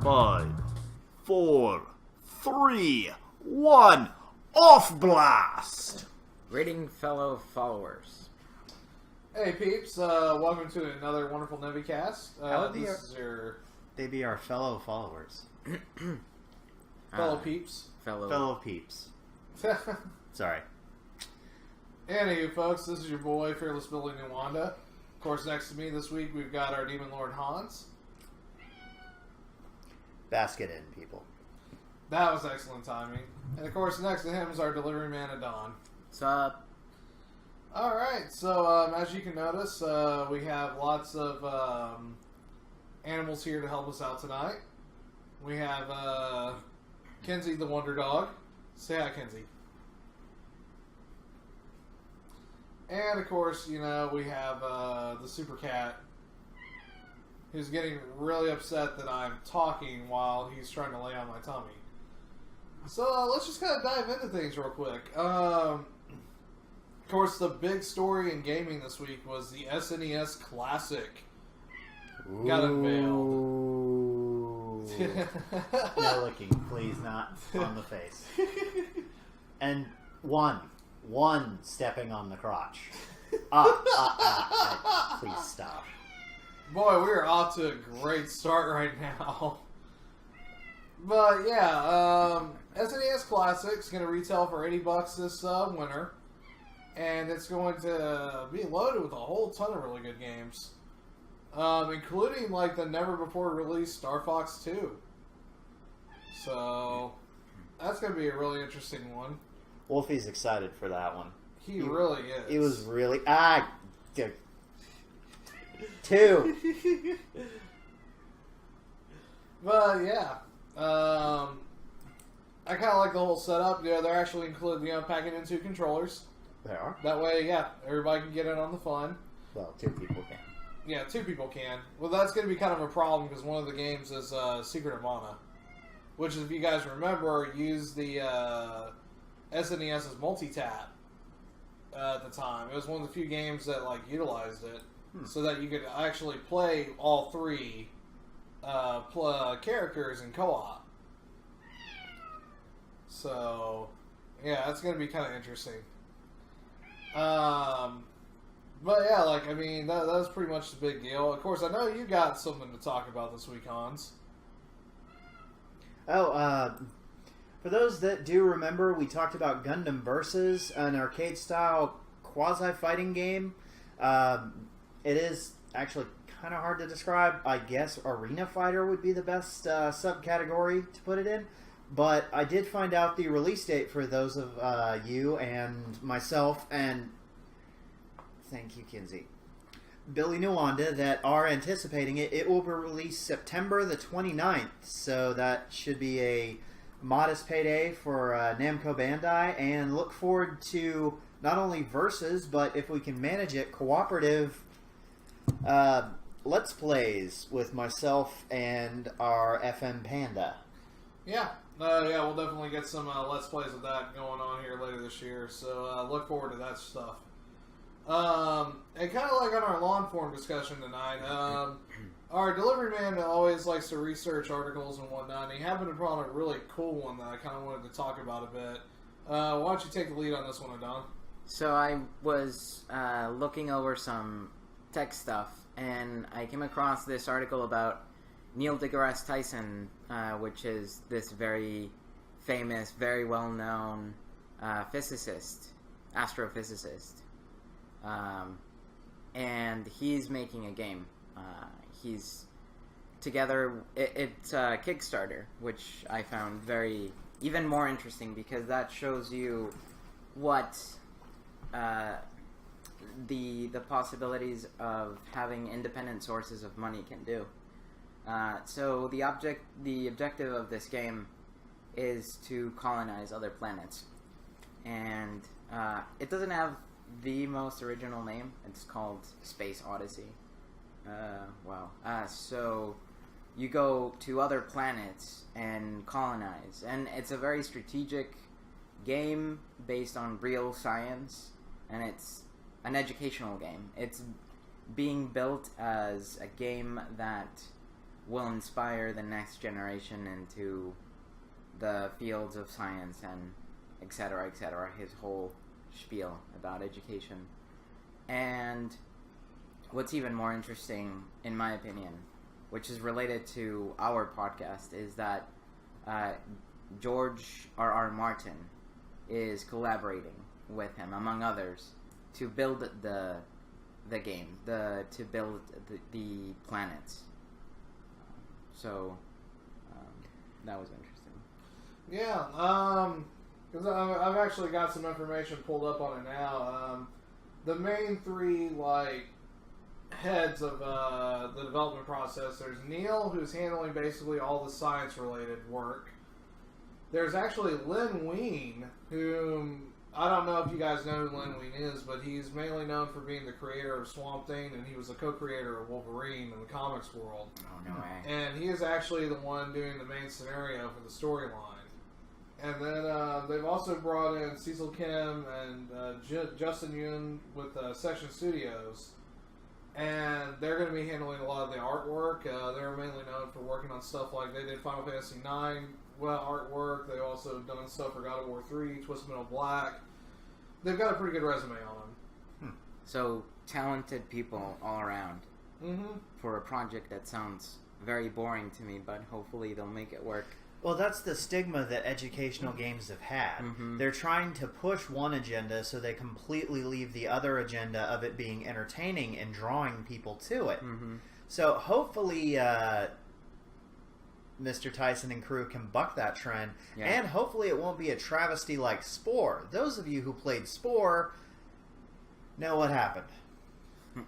5, 4, 3, 1, off blast! Greeting fellow followers. Hey peeps, welcome to another wonderful NeviCast. This is your They be our fellow followers. fellow peeps. Fellow peeps. Sorry. Anywho, folks, this is your boy, Fearless Billy Nwanda. Of course, next to me this week, we've got our Demon Lord Hans. Basket in, people. That was excellent timing. And of course, next to him is our Delivery Man, Adon. What's up? Alright, so as you can notice, we have lots of animals here to help us out tonight. We have Kenzie the Wonder Dog. Say hi, Kenzie. And of course, you know, we have the Super Cat, who's getting really upset that I'm talking while he's trying to lay on my tummy. So let's just kind of dive into things real quick. Of course, the big story in gaming this week was the SNES Classic got unveiled. No licking, please, not on the face. And one stepping on the crotch. Please stop. Boy, we are off to a great start right now. But yeah, SNES Classic is going to retail for $80 this winter. And it's going to be loaded with a whole ton of really good games. Including like the never before released Star Fox 2. So that's going to be a really interesting one. Wolfie's excited for that one. He really is. He was really... Two. But yeah. I kind of like the whole setup. Yeah, they're actually packing in 2 controllers. They are? That way, yeah, everybody can get in on the fun. Well, 2 people can. Yeah, 2 people can. Well, that's going to be kind of a problem because one of the games is Secret of Mana. Which, if you guys remember, used the SNES's multi-tap at the time. It was one of the few games that like utilized it so that you could actually play all 3 characters in co-op. So, yeah, that's going to be kind of interesting. But yeah, like, I mean, that was pretty much the big deal. Of course, I know you got something to talk about this week, Hans. For those that do remember, we talked about Gundam Versus, an arcade-style quasi-fighting game. It is actually kind of hard to describe. I guess Arena Fighter would be the best subcategory to put it in. But I did find out the release date for those of you and myself, and thank you, Kinsey, Billy Nwanda, that are anticipating it. It will be released September the 29th, so that should be a modest payday for Namco Bandai, and look forward to not only Versus, but if we can manage it, cooperative Let's Plays with myself and our FM Panda. Yeah. Yeah, we'll definitely get some Let's Plays of that going on here later this year, so look forward to that stuff. And kind of like on our long form discussion tonight, our delivery man always likes to research articles and whatnot, and he happened upon a really cool one that I kind of wanted to talk about a bit. Why don't you take the lead on this one, Adon? So I was looking over some tech stuff, and I came across this article about Neil Degrasse Tyson, which is this very famous, very well-known astrophysicist. And he's making a game. He's together. It's Kickstarter, which I found even more interesting because that shows you what the possibilities of having independent sources of money can do. So the objective of this game is to colonize other planets, and it doesn't have the most original name. It's called Space Odyssey. Wow. So you go to other planets and colonize, and it's a very strategic game based on real science, and it's an educational game. It's being built as a game that will inspire the next generation into the fields of science and etc., etc., his whole spiel about education. And what's even more interesting, in my opinion, which is related to our podcast, is that George R.R. Martin is collaborating with him, among others, to build the game, to build the planets. So that was interesting. Yeah, because I've actually got some information pulled up on it now. The main three heads of the development process. There's Neil, who's handling basically all the science-related work. There's actually Len Wein, whom I don't know if you guys know who Len Wein is, but he's mainly known for being the creator of Swamp Thing, and he was a co-creator of Wolverine in the comics world. Oh, no way. And he is actually the one doing the main scenario for the storyline. And then they've also brought in Cecil Kim and Justin Yun with Session Studios. And they're going to be handling a lot of the artwork. They're mainly known for working on stuff like they did Final Fantasy IX artwork. They've also done stuff for God of War 3, Twisted Metal Black. They've got a pretty good resume on them. So, talented people all around. Mm-hmm. For a project that sounds very boring to me, but hopefully they'll make it work. Well, that's the stigma that educational games have had. Mm-hmm. They're trying to push one agenda so they completely leave the other agenda of it being entertaining and drawing people to it. Mm-hmm. So hopefully Mr. Tyson and crew can buck that trend, and hopefully it won't be a travesty like Spore. Those of you who played Spore know what happened.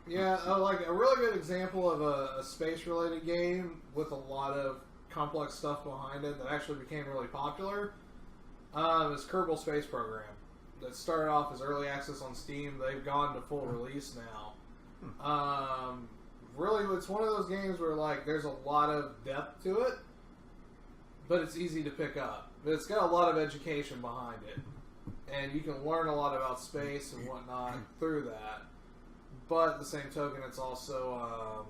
Yeah, like a really good example of a space-related game with a lot of complex stuff behind it that actually became really popular is Kerbal Space Program. That started off as early access on Steam. They've gone to full release now. Really, it's one of those games where there's a lot of depth to it, but it's easy to pick up. But it's got a lot of education behind it, and you can learn a lot about space and whatnot through that. But at the same token, it's also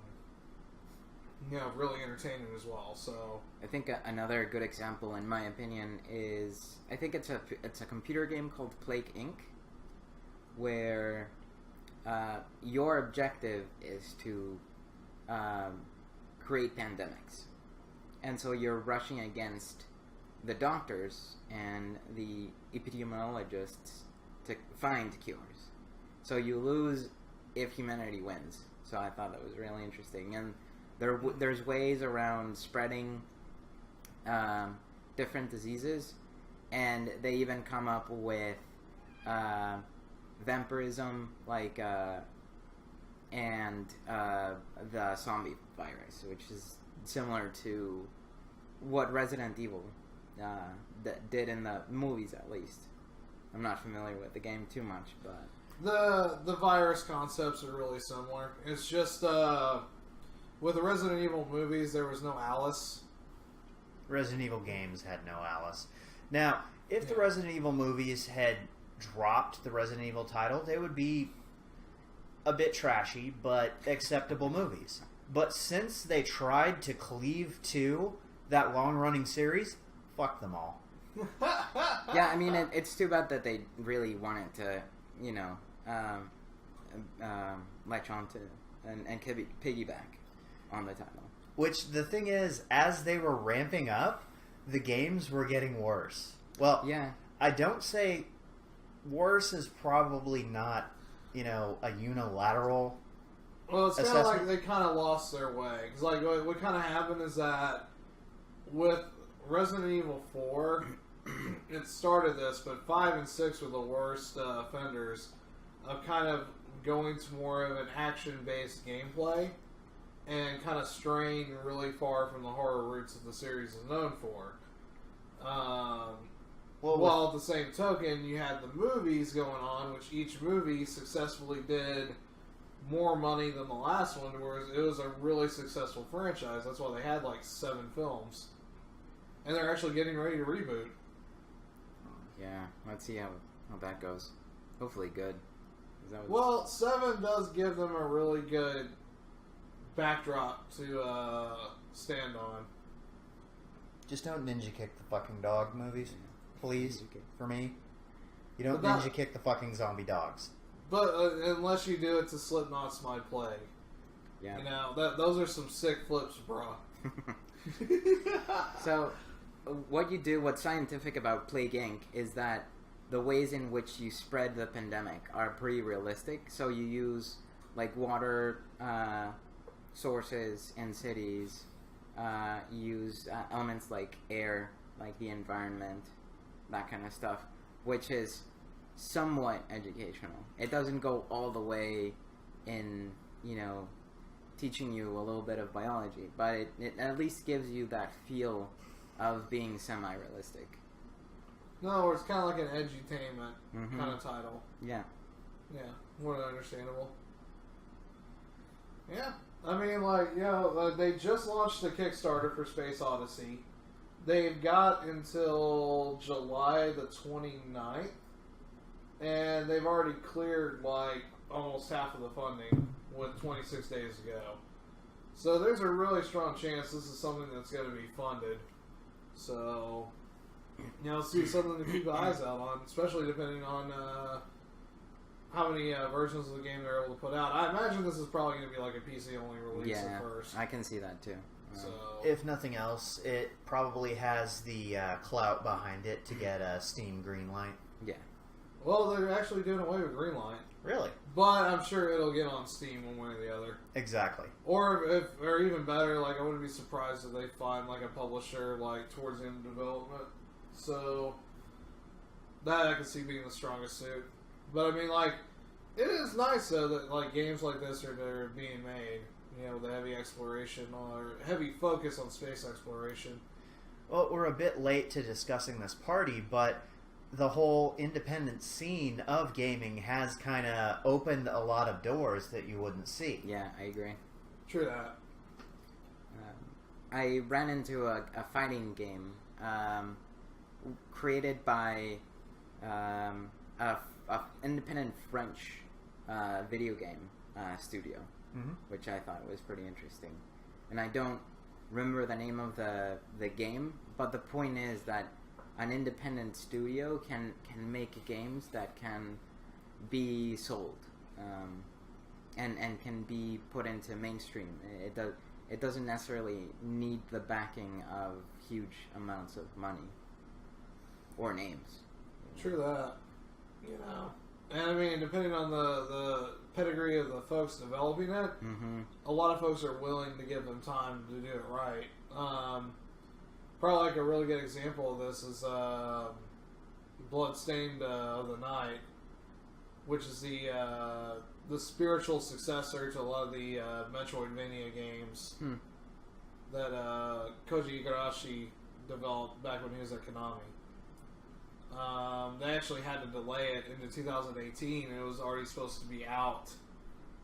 really entertaining as well. So I think another good example, in my opinion, is I think it's a computer game called Plague Inc., where your objective is to create pandemics, and so you're rushing against the doctors and the epidemiologists to find cures. So you lose if humanity wins. So I thought that was really interesting, and there's ways around spreading different diseases, and they even come up with vampirism, and the zombie virus, which is similar to what Resident Evil did in the movies, at least. I'm not familiar with the game too much, but the virus concepts are really similar. It's just with the Resident Evil movies, there was no Alice. Resident Evil games had no Alice. Now, if the Resident Evil movies had dropped the Resident Evil title, they would be a bit trashy, but acceptable movies. But since they tried to cleave to that long-running series, fuck them all. Yeah, I mean, it's too bad that they really wanted to, latch on to and piggyback on the title. Which, the thing is, as they were ramping up, the games were getting worse. Well, yeah. I don't say worse is probably not, a unilateral Well, it's kind of assessment. like they kind of lost their way. Because what kind of happened is that with Resident Evil 4, it started this, but 5 and 6 were the worst offenders of kind of going to more of an action-based gameplay and kind of straying really far from the horror roots that the series is known for. While at the same token, you had the movies going on, which each movie successfully did more money than the last one, whereas it was a really successful franchise. That's why they had 7 films. And they're actually getting ready to reboot. Yeah, let's see how that goes. Hopefully good. Well, 7 does give them a really good backdrop to stand on. Just don't ninja kick the fucking dog movies, please. Okay. For me, you don't But ninja kick the fucking zombie dogs. But unless you do it to Slipknot's My Plague. Yeah. You know, those are some sick flips, bro. So, what's scientific about Plague Inc. is that the ways in which you spread the pandemic are pretty realistic. So you use, like, water sources in cities, use elements like air, like the environment, that kind of stuff, which is somewhat educational. It doesn't go all the way in, teaching you a little bit of biology, but it at least gives you that feel of being semi-realistic. No, it's kind of like an edutainment kind of title. Yeah. Yeah, more than understandable. Yeah, I mean, they just launched the Kickstarter for Space Odyssey. They've got until July the 29th, and they've already cleared, almost half of the funding with 26 days to go. So there's a really strong chance this is something that's going to be funded. So, see something to keep the eyes out on, especially depending on how many versions of the game they're able to put out. I imagine this is probably going to be like a PC-only release at first. I can see that too. So, If nothing else, it probably has the clout behind it to get a Steam green light. Yeah. well, they're actually doing away with Greenlight. Really? But I'm sure it'll get on Steam one way or the other. Exactly. Or even better, I wouldn't be surprised if they find a publisher towards the end of development. So that I can see being the strongest suit. But I mean, it is nice though that games like this are being made. With a heavy exploration or heavy focus on space exploration. Well, we're a bit late to discussing this party, but the whole independent scene of gaming has kind of opened a lot of doors that you wouldn't see. Yeah, I agree. True that. I ran into a fighting game created by a independent French video game studio, which I thought was pretty interesting. And I don't remember the name of the game, but the point is that an independent studio can make games that can be sold and can be put into mainstream. It doesn't necessarily need the backing of huge amounts of money or names. True that. And I mean, depending on the pedigree of the folks developing it, a lot of folks are willing to give them time to do it right. Probably a really good example of this is Bloodstained of the Night, which is the spiritual successor to a lot of the Metroidvania games that Koji Igarashi developed back when he was at Konami. They actually had to delay it into 2018, and it was already supposed to be out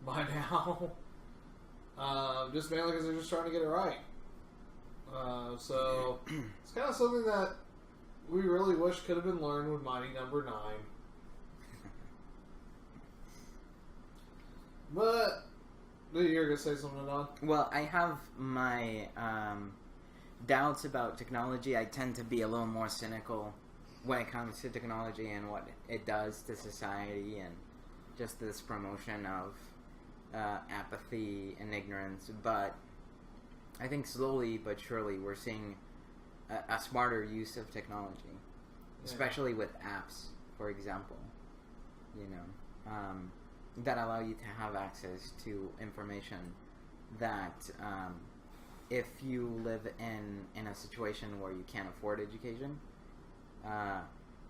by now. Just mainly because they're just trying to get it right. So it's kind of something that we really wish could have been learned with Mighty Number 9. But you're gonna say something, Don? Well, I have my doubts about technology. I tend to be a little more cynical when it comes to technology and what it does to society and just this promotion of apathy and ignorance. But I think slowly but surely we're seeing a smarter use of technology, especially with apps, for example, that allow you to have access to information that if you live in a situation where you can't afford education,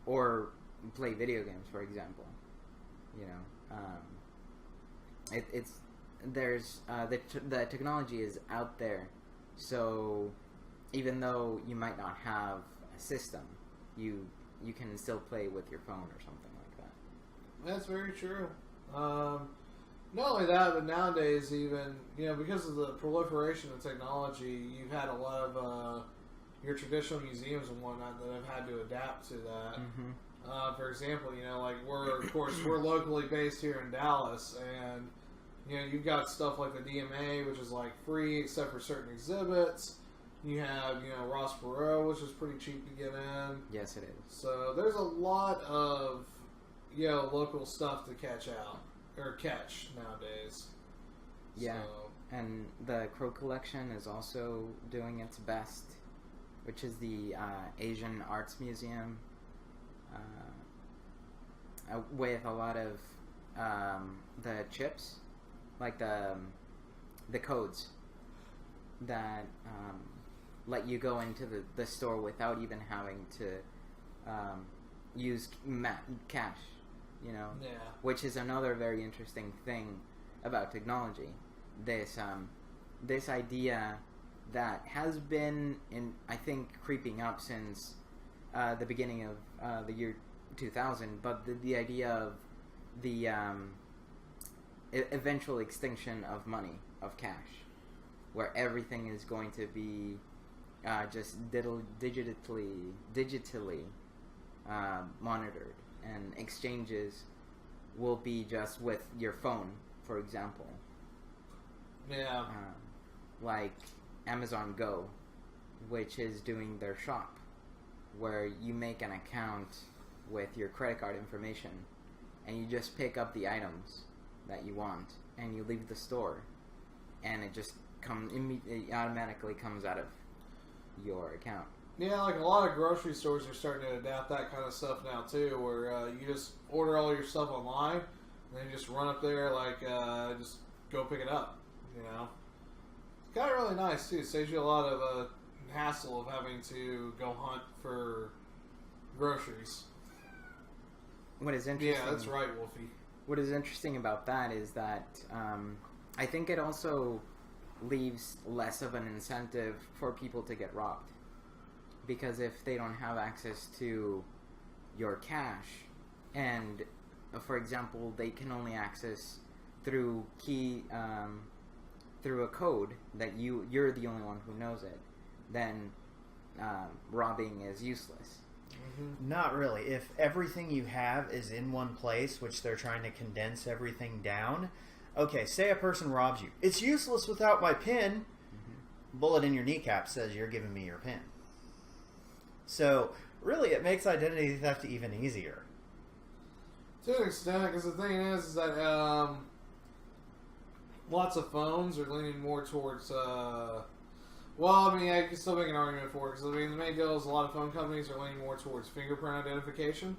or play video games, for example, the technology is out there, so even though you might not have a system, you can still play with your phone or something like that. That's very true. Not only that, but nowadays even, because of the proliferation of technology, you've had a lot of your traditional museums and whatnot that have had to adapt to that. For example, we're locally based here in Dallas, and You know, you've got stuff like the DMA, which is like free except for certain exhibits. You have, you know, Ross Perot, which is pretty cheap to get in. Yes, it is. So there's a lot of, you know, local stuff to catch nowadays. Yeah. So, And the Crow Collection is also doing its best, which is the Asian Arts Museum, with a lot of the chips, like the codes that let you go into the store without even having to use cash, you know? yeah. Which is another very interesting thing about technology. This idea that has been, I think, creeping up since the beginning of the year 2000, but the idea of the eventual extinction of money, of cash, where everything is going to be just digitally monitored, and exchanges will be just with your phone, for example. Yeah. Like Amazon Go, which is doing their shop, where you make an account with your credit card information, and you just pick up the items that you want, and you leave the store, and it just it automatically comes out of your account. Yeah, like a lot of grocery stores are starting to adapt that kind of stuff now too, where you just order all your stuff online, and then you just run up there, like, just go pick it up, you know? It's kind of really nice too. It saves you a lot of hassle of having to go hunt for groceries. What is interesting? Yeah, that's right, Wolfie. What is interesting about that is that I think it also leaves less of an incentive for people to get robbed. Because if they don't have access to your cash, and for example, they can only access through through a code that you're the only one who knows it, then robbing is useless. Mm-hmm. Not really. If everything you have is in one place, which they're trying to condense everything down. Okay, say a person robs you. It's useless without my PIN. Mm-hmm. Bullet in your kneecap says you're giving me your PIN. So, really, it makes identity theft even easier. To an extent, because the thing is that lots of phones are leaning more towards... well, I mean, I can still make an argument for it, because, I mean, the main deal is a lot of phone companies are leaning more towards fingerprint identification.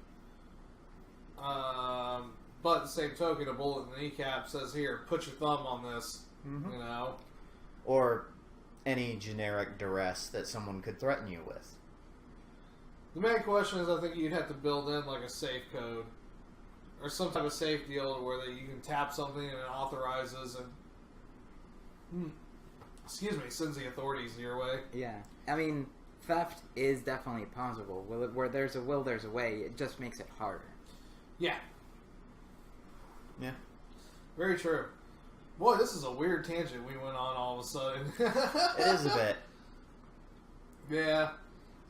But at the same token, a bullet in the kneecap says, here, put your thumb on this, mm-hmm. you know? Or any generic duress that someone could threaten you with. The main question is, I think you'd have to build in, like, a safe code. Or some type of safe deal where you can tap something and it authorizes and... excuse me, sends the authorities your way. Yeah. I mean, theft is definitely possible. Where there's a will, there's a way. It just makes it harder. Yeah. Yeah. Very true. Boy, this is a weird tangent we went on all of a sudden. It is a bit. Yeah.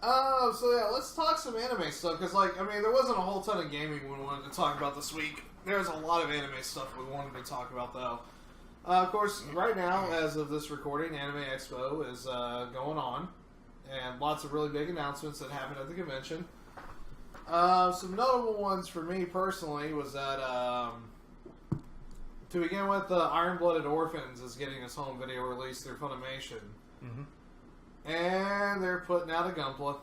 So yeah, let's talk some anime stuff, because, like, I mean, there wasn't a whole ton of gaming we wanted to talk about this week. There's a lot of anime stuff we wanted to talk about, though. Of course, right now, as of this recording, Anime Expo is going on, and lots of really big announcements that happened at the convention. Some notable ones for me personally was that, to begin with, Iron Blooded Orphans is getting its home video released through Funimation. Mm-hmm. And they're putting out a Gunpla.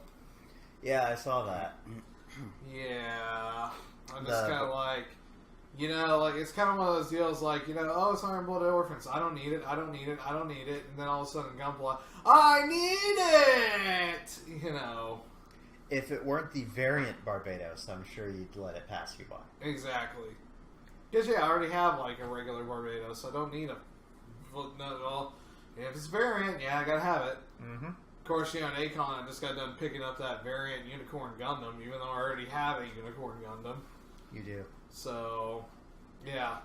Yeah, I saw that. Yeah. I'm just kind of like, you know, like, it's kind of one of those deals like, you know, oh, it's Iron Blooded Orphans. I don't need it. I don't need it. I don't need it. And then all of a sudden, Gunpla, I need it! You know. If it weren't the variant Barbados, I'm sure you'd let it pass you by. Exactly. Because, yeah, I already have, like, a regular Barbados, so I don't need a... Well, if it's variant, yeah, I gotta have it. Mm-hmm. Of course, you know, in Akon, I just got done picking up that variant Unicorn Gundam, even though I already have a Unicorn Gundam. You do. So, yeah.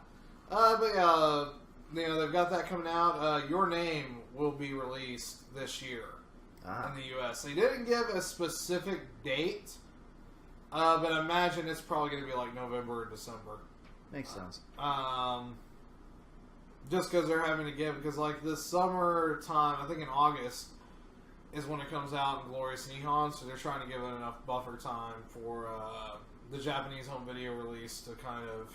But, you know, they've got that coming out. Your Name will be released this year in the U.S. They didn't give a specific date, but I imagine it's probably going to be like November or December. Makes sense. Just because they're having to give, because like this summertime, I think in August, is when it comes out in Glorious Nihon, so they're trying to give it enough buffer time for the Japanese home video release to kind of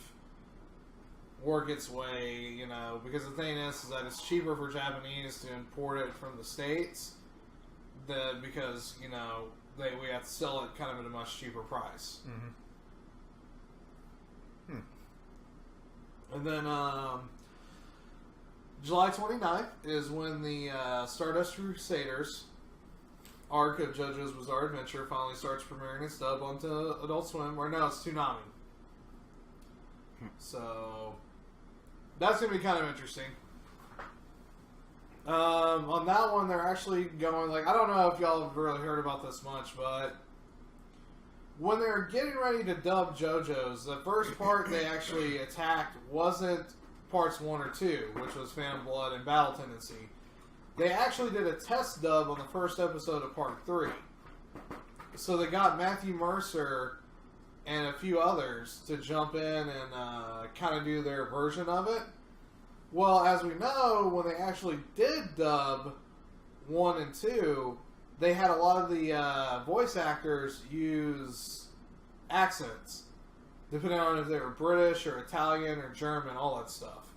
work its way, you know, because the thing is that it's cheaper for Japanese to import it from the States because, you know, we have to sell it kind of at a much cheaper price. And then July 29th is when the Stardust Crusaders arc of JoJo's Bizarre Adventure finally starts premiering its dub onto Adult Swim, or no, it's Toonami. So that's going to be kind of interesting. On that one, they're actually going, like, I don't know if y'all have really heard about this much, but when they're getting ready to dub JoJo's, the first part they actually attacked wasn't parts 1 or 2, which was Phantom Blood and Battle Tendency. They actually did a test dub on the first episode of part 3. So they got Matthew Mercer and a few others to jump in and kind of do their version of it. Well, as we know, when they actually did dub 1 and 2, they had a lot of the voice actors use accents, depending on if they were British or Italian or German, all that stuff.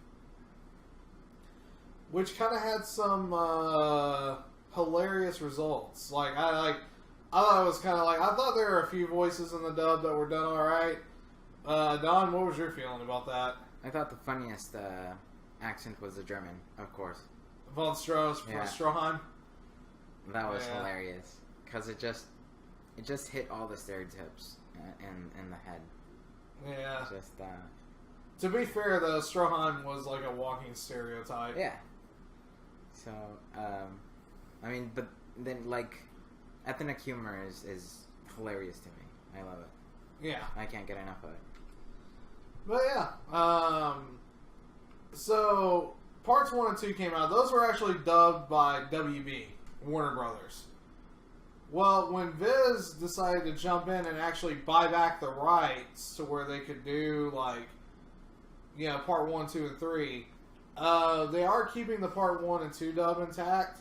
Which kind of had some hilarious results. I thought it was kind of I thought there were a few voices in the dub that were done all right. Don, what was your feeling about that? I thought the funniest accent was the German, of course. Von Stroheim. That was hilarious because it just hit all the stereotypes in the head. Yeah. Just to be fair, though, Stroheim was like a walking stereotype. Yeah. So, I mean, but then ethnic humor is hilarious to me. I love it. Yeah. I can't get enough of it. But yeah. So parts 1 and 2 came out. Those were actually dubbed by WB, Warner Brothers. Well, when Viz decided to jump in and actually buy back the rights to where they could do part 1, 2, and 3, they are keeping the part 1 and 2 dub intact,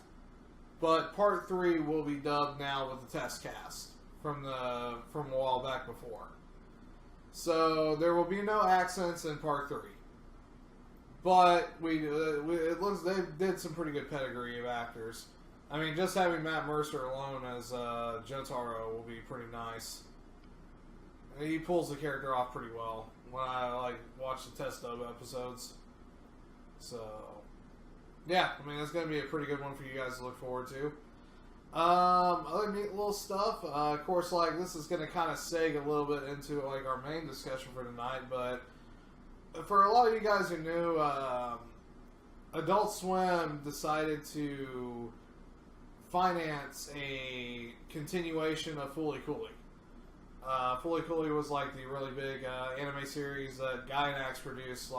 but part 3 will be dubbed now with the test cast from a while back before. So there will be no accents in part 3. But it looks they did some pretty good pedigree of actors. I mean, just having Matt Mercer alone as Jotaro will be pretty nice. He pulls the character off pretty well when I watch the test dub episodes. So yeah, I mean, it's going to be a pretty good one for you guys to look forward to. Other neat little stuff. Of course, this is going to kind of seg a little bit into our main discussion for tonight, but for a lot of you guys who knew, Adult Swim decided to finance a continuation of Fooly Cooly. Fooly Cooly was the really big anime series that Gainax produced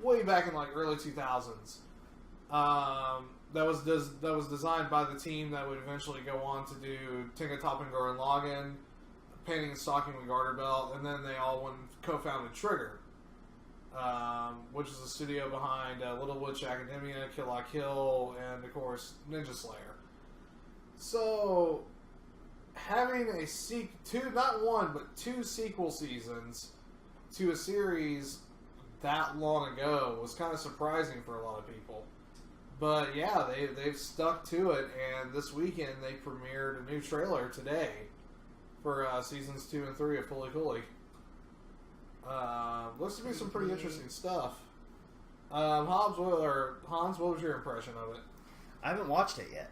way back in early 2000s. That was designed by the team that would eventually go on to do Tenga Toppen Gurren Lagann, Painting and Stalking with Garter Belt, and then they all went and co-founded Trigger. Which is the studio behind Little Witch Academia, Kill la Kill, and of course Ninja Slayer. So having not one but two sequel seasons to a series that long ago was kind of surprising for a lot of people. But yeah, they've stuck to it, and this weekend they premiered a new trailer today for seasons 2 and 3 of Fooly Cooly. Looks to be some pretty interesting stuff. Hans, what was your impression of it? I haven't watched it yet.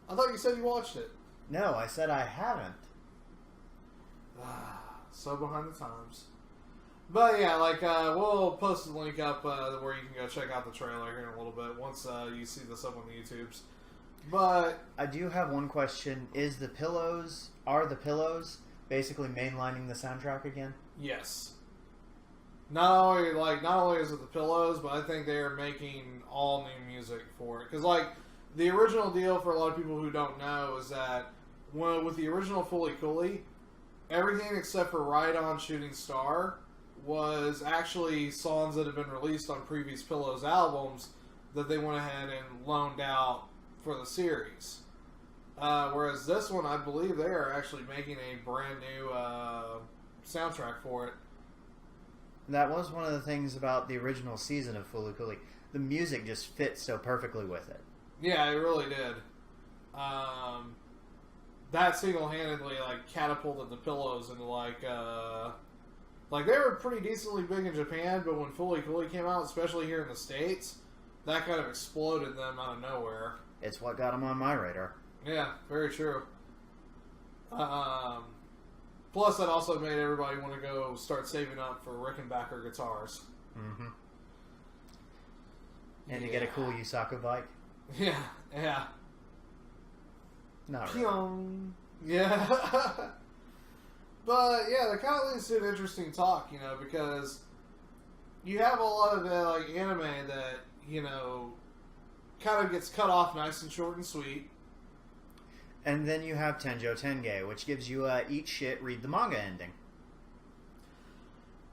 I thought you said you watched it. No, I said I haven't. So behind the times. But yeah, we'll post the link up where you can go check out the trailer here in a little bit once you see this up on the YouTubes. But I do have one question: are the pillows basically mainlining the soundtrack again? Yes. Not only is it the pillows, but I think they are making all new music for it. Because the original deal for a lot of people who don't know is that with the original Fooly Cooly, everything except for Ride On Shooting Star was actually songs that had been released on previous Pillows albums that they went ahead and loaned out for the series. Whereas this one, I believe they are actually making a brand new soundtrack for it. That was one of the things about the original season of Fooly Cooly. The music just fits so perfectly with it. Yeah, it really did. That single-handedly catapulted the Pillows into they were pretty decently big in Japan, but when Fooly Cooly came out, especially here in the States, that kind of exploded them out of nowhere. It's what got them on my radar. Yeah, very true. Plus, that also made everybody want to go start saving up for Rickenbacker guitars. Mm-hmm. And you get a cool Yusaku bike. Yeah, yeah. Not really. Yeah. But, yeah, that kind of leads to an interesting talk, because you have a lot of anime that, kind of gets cut off nice and short and sweet. And then you have Tenjo Tenge, which gives you eat shit, read the manga ending.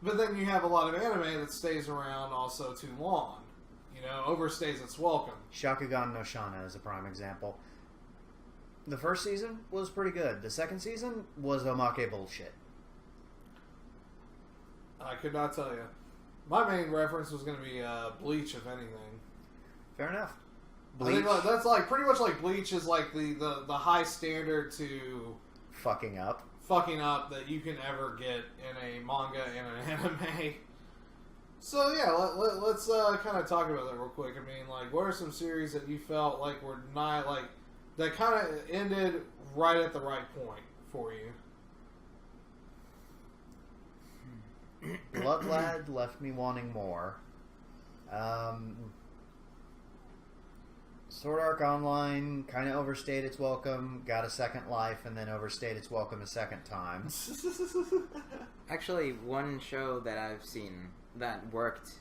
But then you have a lot of anime that stays around also too long. Overstays its welcome. Shakugan no Shana is a prime example. The first season was pretty good. The second season was omake bullshit. I could not tell you. My main reference was going to be Bleach, if anything. Fair enough. Bleach. I think that's pretty much Bleach is the high standard to fucking up that you can ever get in a manga and an anime. So yeah, let's kind of talk about that real quick. I mean, what are some series that you felt were not that kind of ended right at the right point for you? Blood Lad left me wanting more. Sword Art Online kind of overstayed its welcome, got a second life, and then overstayed its welcome a second time. Actually, one show that I've seen that worked,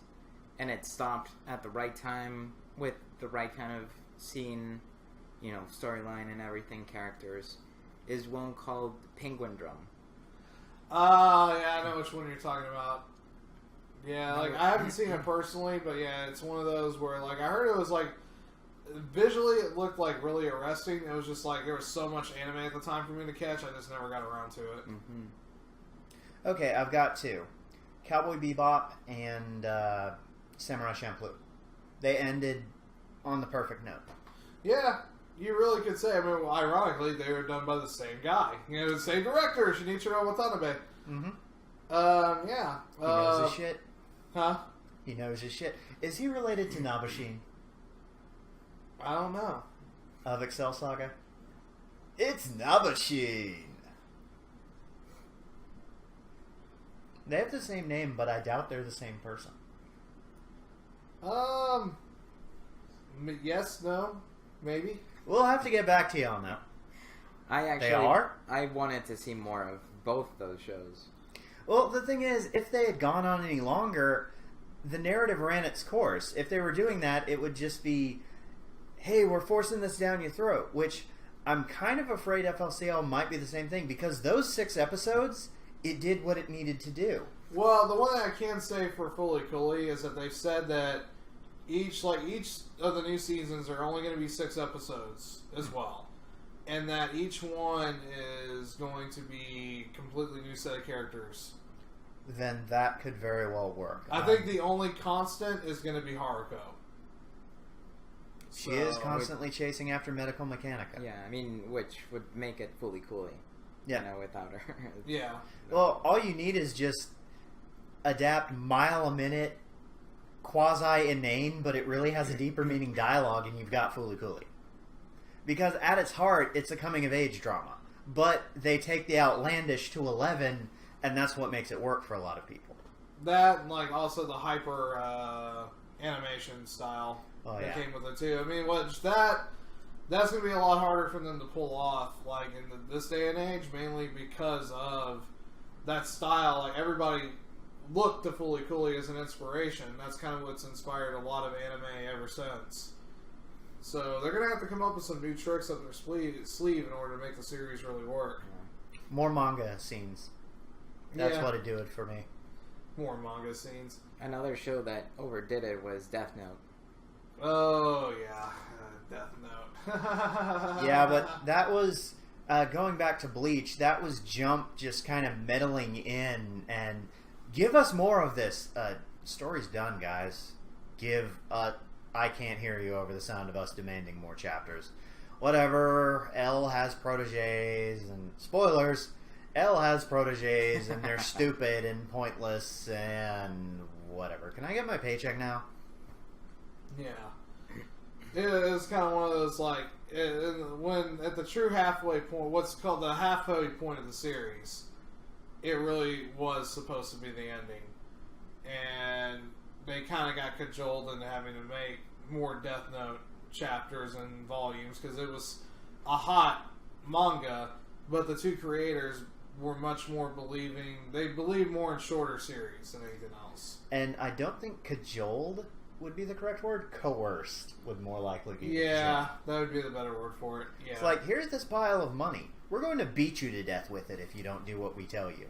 and it stopped at the right time with the right kind of scene, storyline and everything, characters, is one called Penguin Drum. Yeah, I know which one you're talking about. Yeah, I haven't seen it personally, but yeah, it's one of those where I heard it was visually it looked really arresting. It was just there was so much anime at the time for me to catch, I just never got around to it. Mm-hmm. Okay, I've got two. Cowboy Bebop and Samurai Champloo. They ended on the perfect note. Yeah, you really could say. I mean, ironically, they were done by the same guy. The same director, Shinichiro Watanabe. Mm-hmm. Yeah. He knows his shit. Huh? He knows his shit. Is he related to Nabashin? I don't know. Of Excel Saga? It's Nabashin! They have the same name, but I doubt they're the same person. Yes, no, maybe. We'll have to get back to you on that. They are? I wanted to see more of both those shows. Well, the thing is, if they had gone on any longer, the narrative ran its course. If they were doing that, it would just be, hey, we're forcing this down your throat, which I'm kind of afraid FLCL might be the same thing, because those 6 episodes, it did what it needed to do. Well, the one thing I can say for Fooly Cooly is that they've said that each of the new seasons are only going to be 6 episodes as well. And that each one is going to be a completely new set of characters. Then that could very well work. I think the only constant is going to be Haruko. She is constantly chasing after Medical Mechanica. Yeah, I mean, which would make it Fooly Cooly. Yeah. Without her. Yeah. Well, all you need is just adapt mile a minute, quasi inane, but it really has a deeper meaning dialogue, and you've got Fooly Cooly. Because at its heart, it's a coming of age drama, but they take the outlandish to 11, and that's what makes it work for a lot of people. That and also the hyper animation style that came with it too. I mean, that's going to be a lot harder for them to pull off, in this day and age, mainly because of that style. Everybody looked to Fooly Cooly as an inspiration. That's kind of what's inspired a lot of anime ever since. So they're going to have to come up with some new tricks up their sleeve in order to make the series really work. More manga scenes. That's what would do it for me. more manga scenes. Another show that overdid it was Death Note. Oh yeah, Death Note. Yeah, but that was going back to Bleach. That was Jump just kind of meddling in and give us more of this. Story's done, guys. I can't hear you over the sound of us demanding more chapters. Whatever. L has proteges, and spoilers. L has proteges, and they're stupid and pointless and whatever. Can I get my paycheck now? Yeah. It was kind of one of those, like, when at the true halfway point, what's called the halfway point of the series, it really was supposed to be the ending. And they kind of got cajoled into having to make more Death Note chapters and volumes because it was a hot manga, but the two creators were much more they believed more in shorter series than anything else. And I don't think cajoled would be the correct word. Coerced would more likely be. Yeah, that would be the better word for it. Yeah. It's like, here's this pile of money. We're going to beat you to death with it if you don't do what we tell you.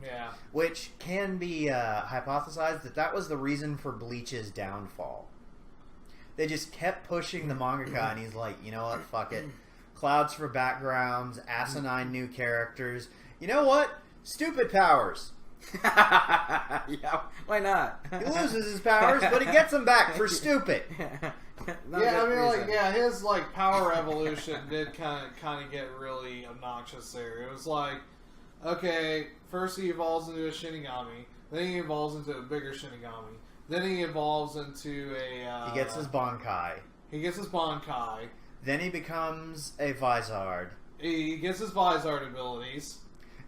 Yeah. Which can be hypothesized that was the reason for Bleach's downfall. They just kept pushing the mangaka, and he's like, you know what, fuck it. Clouds for backgrounds, asinine new characters. You know what? Stupid powers. Yeah, why not? He loses his powers, but he gets them back for stupid. His like power evolution did kind of get really obnoxious there. It was like, okay, first he evolves into a Shinigami, then he evolves into a bigger Shinigami, then he evolves into a... he gets his Bankai. Then he becomes a Vizard. He gets his Vizard abilities.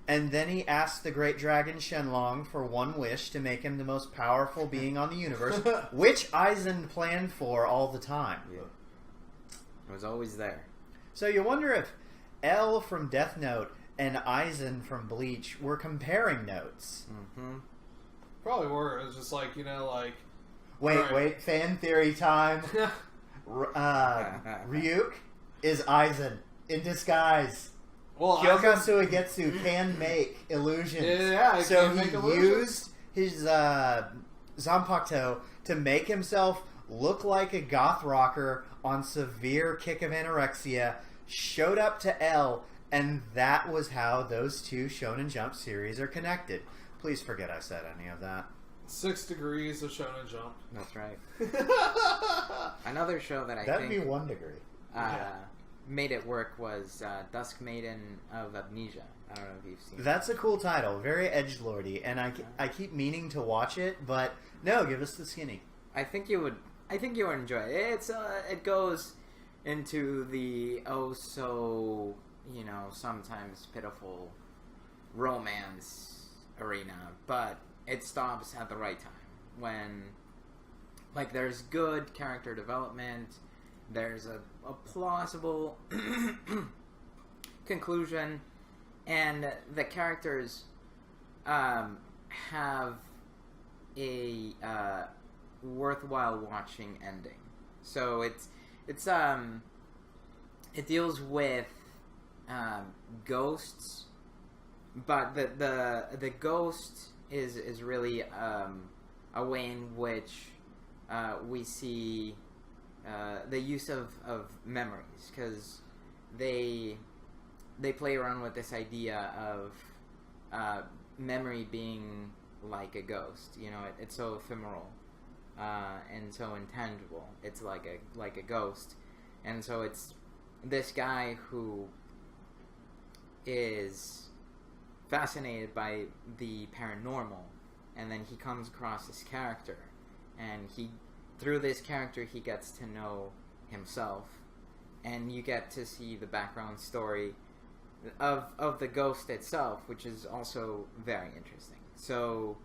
And then he asks the great dragon Shenlong for one wish to make him the most powerful being on the universe, which Aizen planned for all the time. Yeah. It was always there. So you wonder if L from Death Note and Aizen from Bleach were comparing notes. Mm-hmm. Probably were. It was just like, like... Wait, fan theory time. Ryuk is Aizen in disguise. Well, Kyoka Suigetsu can make illusions. Yeah, so can make he illusions. used his Zanpakuto to make himself look like a goth rocker on severe kick of anorexia, showed up to L, and that was how those two Shonen Jump series are connected. Please forget I said any of that. 6 degrees of Shonen Jump. That's right. Another show that That'd be 1 degree. Made it work was Dusk Maiden of Amnesia. I don't know if you've seen That's a cool title. Very edgelordy, and I keep meaning to watch it, but no, give us the skinny. I think you would enjoy it. It goes into the sometimes pitiful romance arena, but it stops at the right time when there's good character development, there's a plausible conclusion, and the characters have a worthwhile watching ending. So it deals with ghosts, but the ghost is really a way in which we see the use of memories, because they play around with this idea of memory being like a ghost. It's so ephemeral and so intangible. It's like a ghost, and so it's this guy who is fascinated by the paranormal, and then he comes across this character, and through this character he gets to know himself, and you get to see the background story of the ghost itself, which is also very interesting. So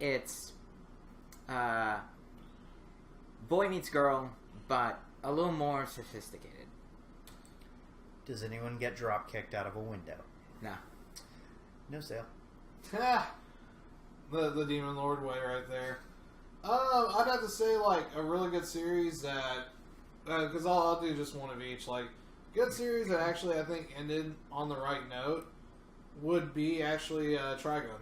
it's boy meets girl, but a little more sophisticated. Does anyone get drop kicked out of a window? Nah. No sale. The Demon Lord way right there. I'd have to say, a really good series that... Because I'll do just one of each. Good series that actually, I think, ended on the right note would be actually Trigun.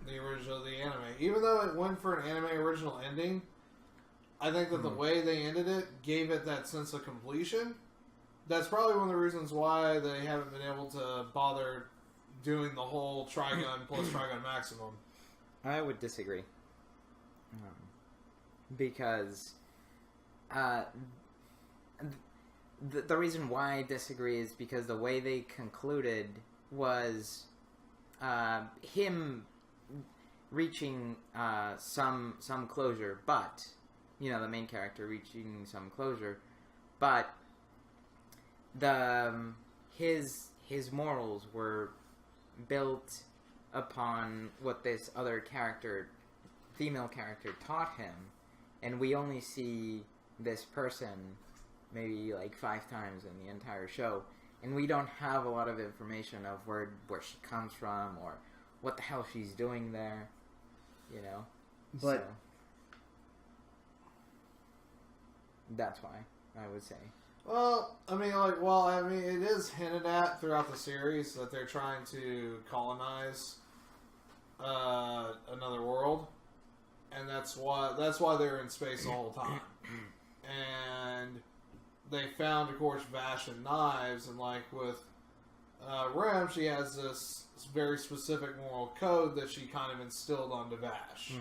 the anime. Even though it went for an anime original ending, I think that the way they ended it gave it that sense of completion. That's probably one of the reasons why they haven't been able to bother doing the whole Trigun plus Trigun Maximum. I would disagree. Because the reason why I disagree is because the way they concluded was him reaching some closure, but the main character reaching some closure, but his morals were built upon what this other character, female character, taught him, and we only see this person maybe like 5 times in the entire show, and we don't have a lot of information of where she comes from or what the hell she's doing there, But so, that's why I would say. Well, it is hinted at throughout the series that they're trying to colonize another world, and that's why they're in space the whole time. And they found, of course, Vash and knives, and like with Rem, she has this very specific moral code that she kind of instilled onto Vash.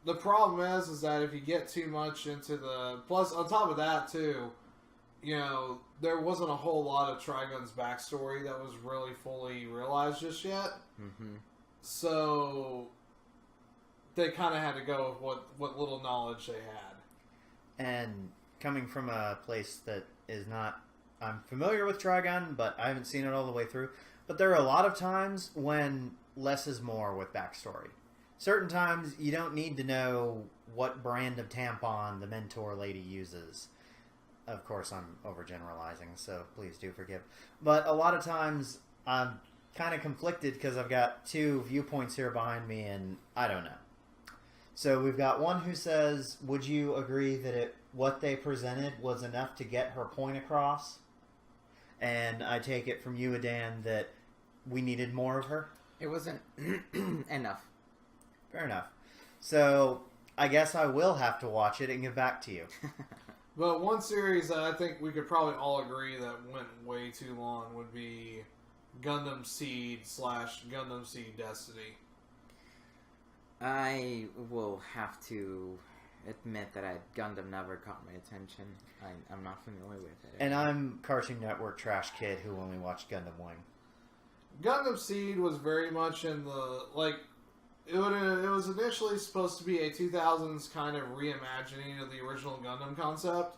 The problem is that if you get too much into plus on top of that too, there wasn't a whole lot of Trigun's backstory that was really fully realized just yet. So they kind of had to go with what little knowledge they had. And coming from a place that is not, I'm familiar with Trigun, but I haven't seen it all the way through. But there are a lot of times when less is more with backstory. Certain times you don't need to know what brand of tampon the mentor lady uses. Of course, I'm overgeneralizing, so please do forgive. But a lot of times I'm kind of conflicted because I've got 2 viewpoints here behind me, and I don't know. So we've got one who says, would you agree that what they presented was enough to get her point across? And I take it from you, Adan, that we needed more of her? It wasn't enough. Fair enough. So I guess I will have to watch it and get back to you. But one series that I think we could probably all agree that went way too long would be Gundam Seed / Gundam Seed Destiny. I will have to admit that Gundam never caught my attention. I'm not familiar with it. And I'm Cartoon Network trash kid who only watched Gundam Wing. Gundam Seed was very much in the, it was initially supposed to be a 2000s kind of reimagining of the original Gundam concept.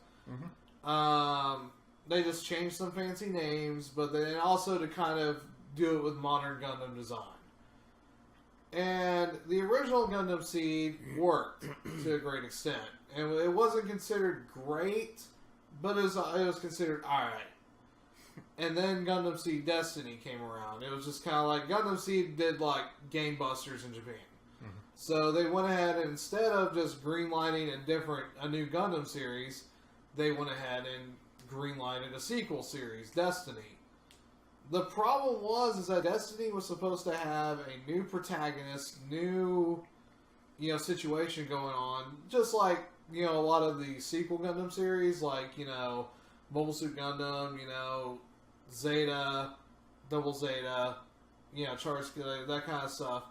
They just changed some fancy names, but then also to kind of do it with modern Gundam design. And the original Gundam Seed worked to a great extent. And it wasn't considered great, but it was considered alright. And then Gundam Seed Destiny came around. It was just kind of like Gundam Seed did like Game Busters in Japan. So they went ahead and instead of just greenlighting a new Gundam series, they went ahead and greenlighted a sequel series, Destiny. The problem is that Destiny was supposed to have a new protagonist, new, situation going on, just like, a lot of the sequel Gundam series, like, Mobile Suit Gundam, Zeta, Double Zeta, Charge, that kind of stuff.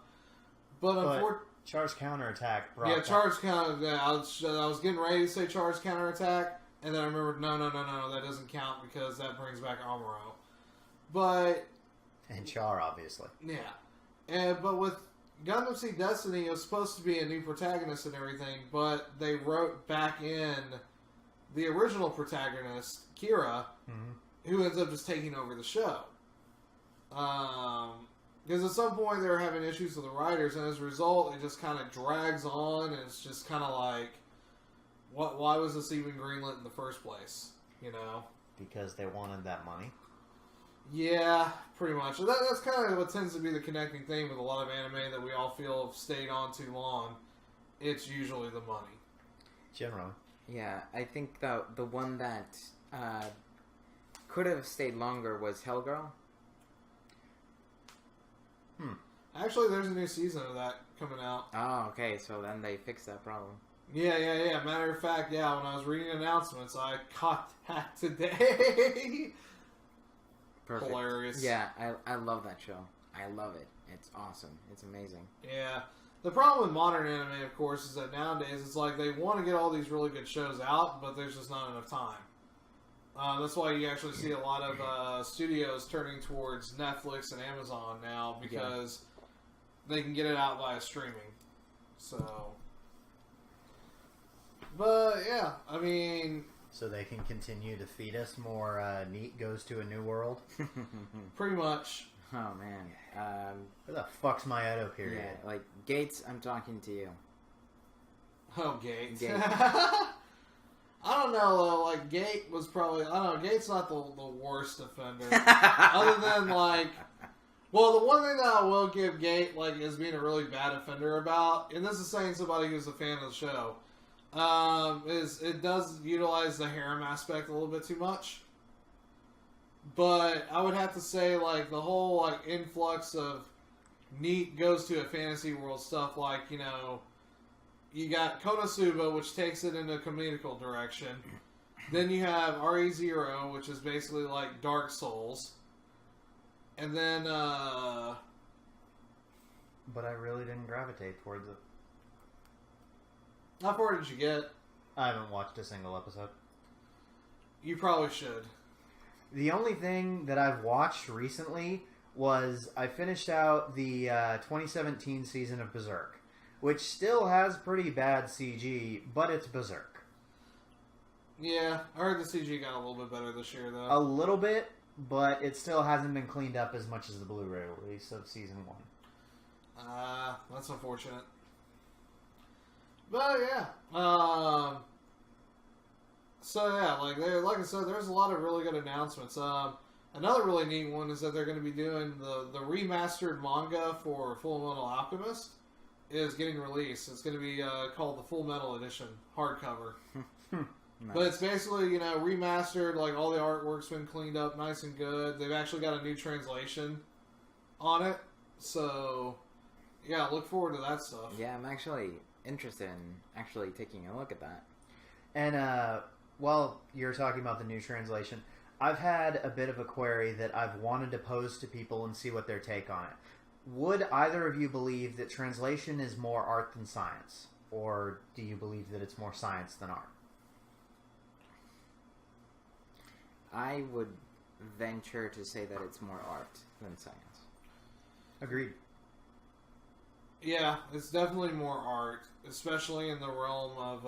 But unfortunately, Charge Counterattack. Charge Counter. I was getting ready to say Charge Counterattack, and then I remembered, no, that doesn't count because that brings back Amuro. But and Char, obviously. Yeah, but with Gundam Seed Destiny, it was supposed to be a new protagonist and everything, but they wrote back in the original protagonist, Kira, who ends up just taking over the show. Because at some point they were having issues with the writers, and as a result, it just kind of drags on, and it's just kind of like, why was this even greenlit in the first place? Because they wanted that money. Yeah, pretty much. That's kind of what tends to be the connecting thing with a lot of anime that we all feel have stayed on too long. It's usually the money. Generally. Yeah, I think the one that could have stayed longer was Hellgirl. Actually, there's a new season of that coming out. Oh, okay. So then they fixed that problem. Yeah. Matter of fact, when I was reading announcements, I caught that today. Perfect. Hilarious. Yeah, I love that show. I love it. It's awesome. It's amazing. Yeah. The problem with modern anime, of course, is that nowadays it's like they want to get all these really good shows out, but there's just not enough time. That's why you actually see a lot of studios turning towards Netflix and Amazon now because they can get it out via streaming. So, but yeah, I mean, So they can continue to feed us more Neat Goes to a New World. pretty much. Oh man. Where the fuck's my Edo period? Yeah, like Gates, I'm talking to you. Oh, Gates. Gates. I don't know though. Like Gate was probably Gate's not the worst offender, other than like. Well, the one thing that I will give Gate is being a really bad offender about, and this is saying somebody who's a fan of the show, is it does utilize the harem aspect a little bit too much. But I would have to say the whole influx of Neat Goes to a Fantasy World stuff, you got Konosuba, which takes it in a comedical direction. Then you have RE0, which is basically like Dark Souls. And then, But I really didn't gravitate towards it. how far did you get? I haven't watched a single episode. You probably should. The only thing that I've watched recently was I finished out the 2017 season of Berserk, which still has pretty bad CG, but it's Berserk. Yeah, I heard the CG got a little bit better this year, though. A little bit, but it still hasn't been cleaned up as much as the Blu-ray release of Season 1. That's unfortunate. But yeah, so yeah, like I said, there's a lot of really good announcements. Another really neat one is that they're going to be doing the remastered manga for Full Metal Alchemist is getting released. It's going to be called the Full Metal Edition hardcover. Nice. But it's basically, remastered, all the artwork's been cleaned up nice and good. They've actually got a new translation on it. So, yeah, look forward to that stuff. Yeah, I'm actually interested in actually taking a look at that. And while you're talking about the new translation, I've had a bit of a query that I've wanted to pose to people and see what their take on it. Would either of you believe that translation is more art than science? Or do you believe that it's more science than art? I would venture to say that it's more art than science. Agreed. Yeah, it's definitely more art, especially in the realm of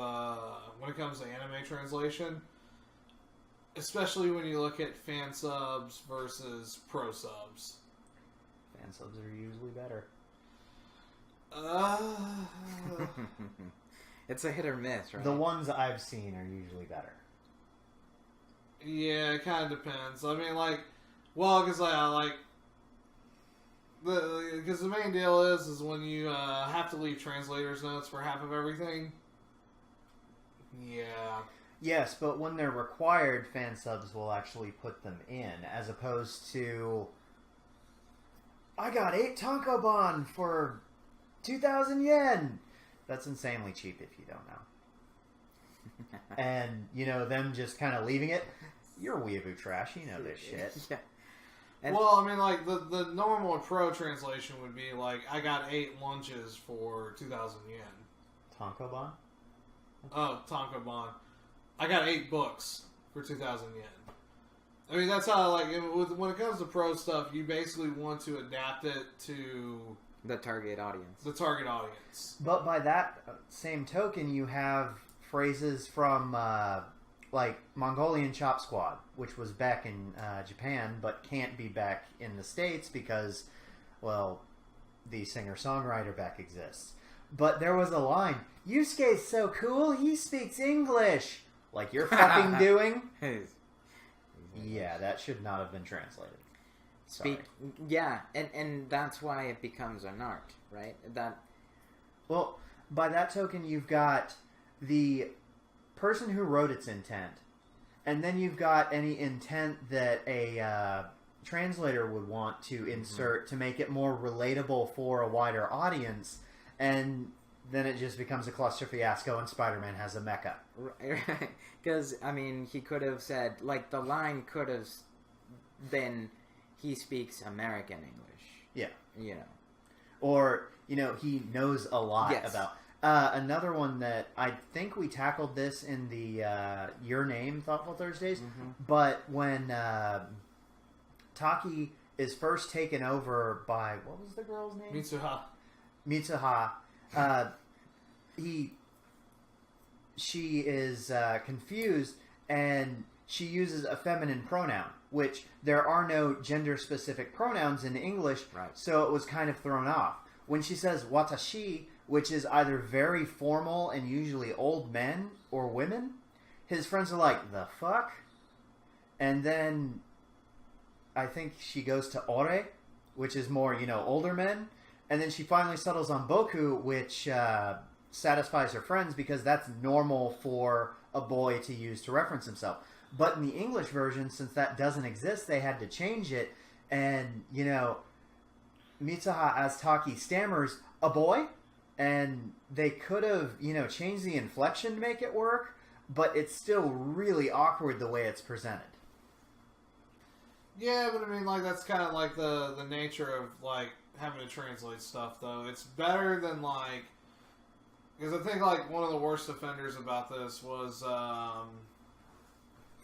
when it comes to anime translation. Especially when you look at fan subs versus pro subs. Fan subs are usually better. It's a hit or miss, right? The ones I've seen are usually better. Yeah, it kind of depends. I mean, because the main deal is when you have to leave translators' notes for half of everything. Yeah. Yes, but when they're required, fan subs will actually put them in, as opposed to, I got 8 tankobon for 2,000 yen! That's insanely cheap if you don't know. And, them just kind of leaving it. You're weeaboo trash, you know this shit. Yeah. And Well, I mean, the normal pro translation would be I got 8 lunches for 2,000 yen. Tankobon? Oh, tankobon. I got 8 books for 2,000 yen. I mean, that's how, when it comes to pro stuff, you basically want to adapt it to the target audience. the target audience. But by that same token, you have phrases from, Mongolian Chop Squad, which was back in Japan, but can't be back in the States because, well, the singer-songwriter back exists. But there was a line, Yusuke's so cool, he speaks English! Like you're fucking doing? Yeah, that should not have been translated. Sorry. Yeah, and that's why it becomes an art, right? Well, by that token, you've got the person who wrote its intent, and then you've got any intent that a translator would want to insert to make it more relatable for a wider audience, and then it just becomes a cluster fiasco and Spider-Man has a mecha. Right. Because, I mean, he could have said, like, the line could have been, he speaks American English. Yeah. You know. Or, you know, he knows a lot Yes. about... another one that I think we tackled this in the Your Name Thoughtful Thursdays, but when Taki is first taken over by... What was the girl's name? Mitsuha. Mitsuha. She is confused, and she uses a feminine pronoun, which there are no gender-specific pronouns in English, Right. so it was kind of thrown off. When she says watashi, which is either very formal and usually old men or women, his friends are like, the fuck? And then I think she goes to ore, which is more, you know, older men. And then she finally settles on boku, which satisfies her friends because that's normal for a boy to use to reference himself. But in the English version, since that doesn't exist, they had to change it. And, you know, Mitsuha as Taki stammers, a boy? And they could have, you know, changed the inflection to make it work, but it's still really awkward the way it's presented. Yeah, but I mean, like, that's kind of like the nature of, like, having to translate stuff, though. It's better than, like... Because I think, like, one of the worst offenders about this was,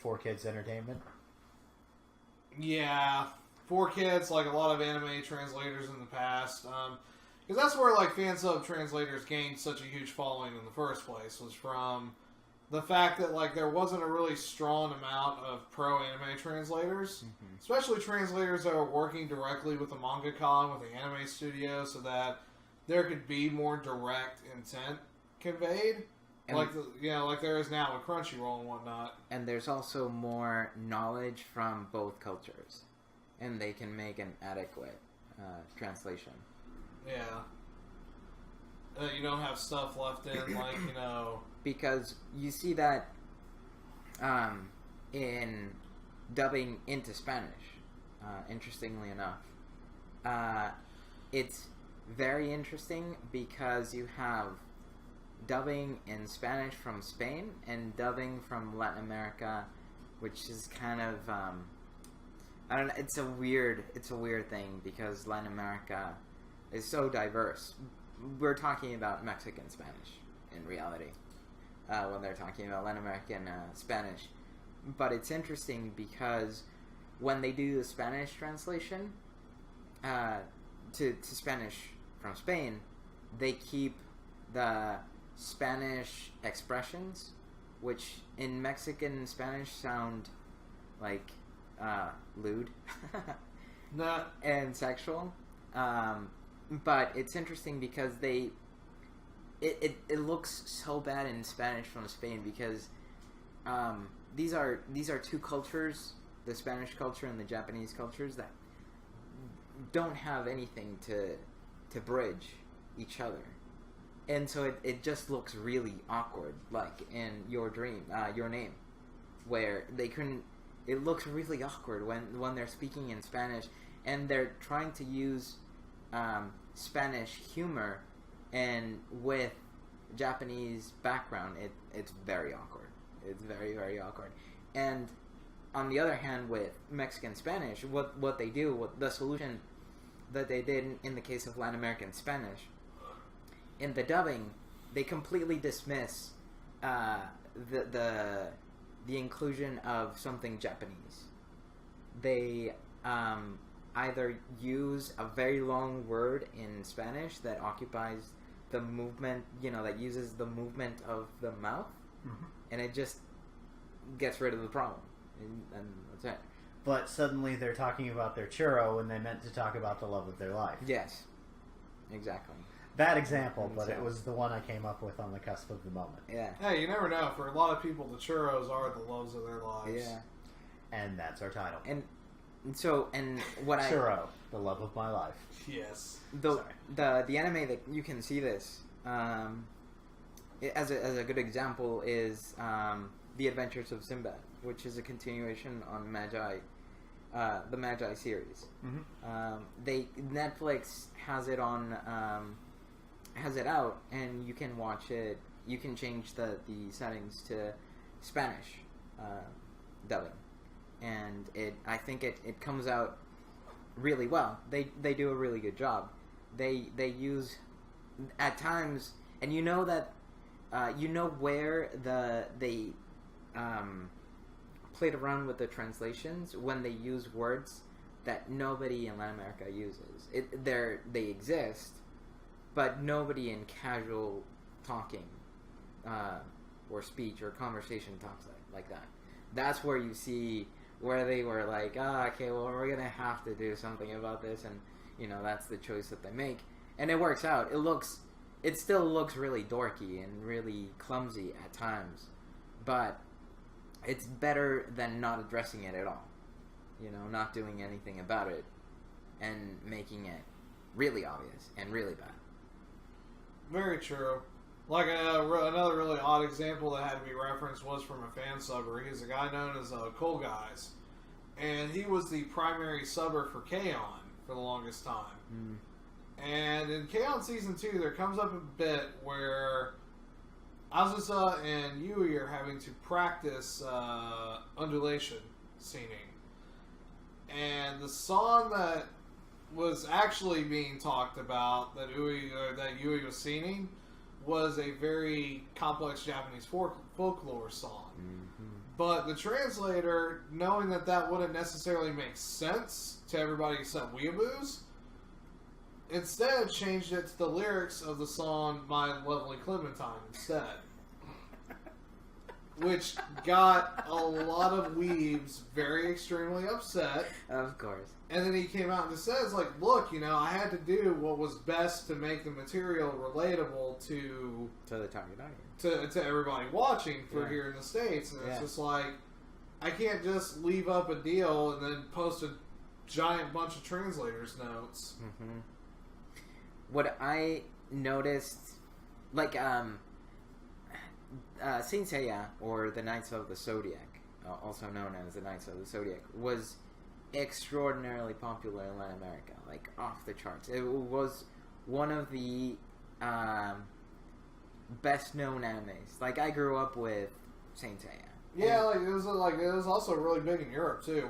4Kids Entertainment. Yeah, 4Kids, like a lot of anime translators in the past. Because that's where, like, fan sub translators gained such a huge following in the first place, was from the fact that, like, there wasn't a really strong amount of pro anime translators, especially translators that were working directly with the mangaka and with the anime studio, so that there could be more direct intent conveyed, and like like there is now with Crunchyroll and whatnot. And there's also more knowledge from both cultures, and they can make an adequate translation. Yeah. You don't have stuff left in, like, you know... Because you see that in dubbing into Spanish, interestingly enough. It's very interesting because you have dubbing in Spanish from Spain and dubbing from Latin America, which is kind of... I don't know, it's a weird thing because Latin America is so diverse. We're talking about Mexican Spanish in reality when they're talking about Latin American Spanish. But it's interesting because when they do the Spanish translation to Spanish from Spain, they keep the Spanish expressions, which in Mexican Spanish sound like lewd and sexual. But it's interesting because it looks so bad in Spanish from Spain because these are two cultures, the Spanish culture and the Japanese cultures, that don't have anything to bridge each other, and so it just looks really awkward, like in Your Name, where they couldn't. It looks really awkward when they're speaking in Spanish and they're trying to use Spanish humor, and with Japanese background, it's very awkward. It's very, very awkward. And on the other hand, with Mexican Spanish, what they do, what the solution that they did in the case of Latin American Spanish, in the dubbing, they completely dismiss the inclusion of something Japanese. They either use a very long word in Spanish that occupies the movement, that uses the movement of the mouth, and it just gets rid of the problem, and that's it. But suddenly they're talking about their churro when they meant to talk about the love of their life. Yes, exactly. Bad example, but it was the one I came up with on the cusp of the moment. Yeah. Hey, you never know. For a lot of people, the churros are the loves of their lives. Yeah. And that's our title. And what Churro, the love of my life. Yes. The anime that you can see this as a good example is The Adventures of Sinbad, which is a continuation on Magi, the Magi series. Netflix has it on, has it out, and you can watch it. You can change the settings to Spanish dubbing, and I think it comes out really well. They do a really good job. They use at times, and you know that where they played around with the translations when they use words that nobody in Latin America uses. They exist, but nobody in casual talking or speech or conversation talks like that. That's where you see where they were like, okay, well, we're gonna have to do something about this, and that's the choice that they make, and it works out. It still looks really dorky and really clumsy at times, but it's better than not addressing it at all. Not doing anything about it and making it really obvious and really bad. Very true. Like another really odd example that had to be referenced was from a fan subber. He's a guy known as Cool Guys, and he was the primary subber for K-On! For the longest time. And in K-On! Season 2, there comes up a bit where Azusa and Yui are having to practice undulation scening. And the song that was actually being talked about that Yui was singing was a very complex Japanese folklore song. But the translator, knowing that wouldn't necessarily make sense to everybody except weeaboos, instead changed it to the lyrics of the song My Lovely Clementine instead. Which got a lot of weebs very extremely upset. Of course. And then he came out and says, like, look, I had to do what was best to make the material relatable to the target audience. To everybody watching here in the States. And it's just like, I can't just leave up a deal and then post a giant bunch of translators' notes. What I noticed, like, Saint Seiya, or the Knights of the Zodiac, also known as the Knights of the Zodiac, was extraordinarily popular in Latin America, like off the charts. It was one of the best known animes. Like, I grew up with Saint Seiya. Yeah, it was also really big in Europe too.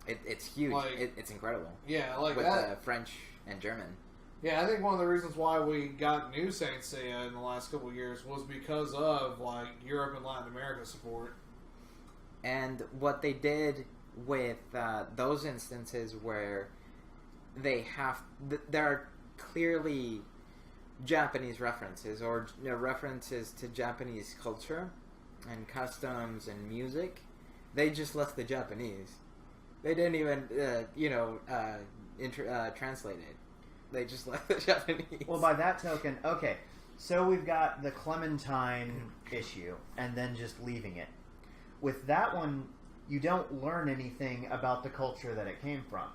It's huge. It's incredible. Yeah, like with that. French and German. Yeah, I think one of the reasons why we got new Saint Seiya in the last couple of years was because of Europe and Latin America support. And what they did with those instances where there are clearly Japanese references or references to Japanese culture and customs and music, they just left the Japanese. They didn't even translate it. They just left the Japanese. Well, by that token, okay, so we've got the Clementine issue, and then just leaving it. With that one, you don't learn anything about the culture that it came from.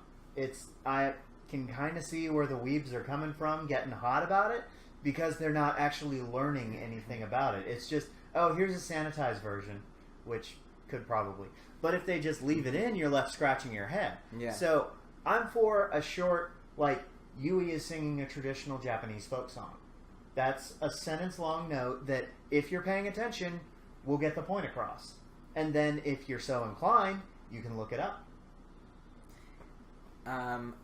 I can kind of see where the weebs are coming from, getting hot about it, because they're not actually learning anything about it. It's just, oh, here's a sanitized version, which could probably. But if they just leave it in, you're left scratching your head. Yeah. So I'm for a short, Yui is singing a traditional Japanese folk song. That's a sentence-long note that, if you're paying attention, will get the point across. And then, if you're so inclined, you can look it up.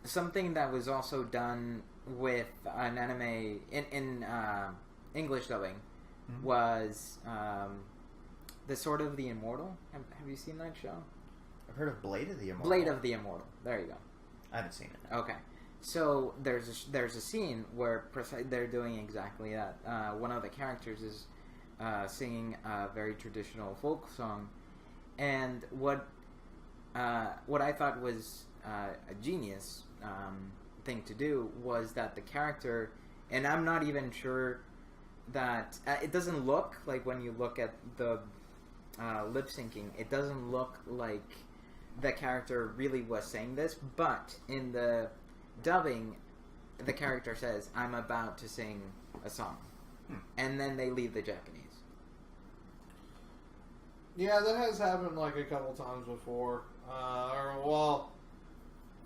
Something that was also done with an anime in English dubbing was the Sword of the Immortal. Have you seen that show? I've heard of Blade of the Immortal. Blade of the Immortal. There you go. I haven't seen it. Okay. So there's a scene where they're doing exactly that. One of the characters is singing a very traditional folk song, and what I thought was a genius thing to do was that the character, and I'm not even sure that it doesn't look like, when you look at the lip syncing, it doesn't look like the character really was saying this, but in the dubbing, the character says, "I'm about to sing a song," and then they leave the Japanese. Yeah, that has happened a couple times before.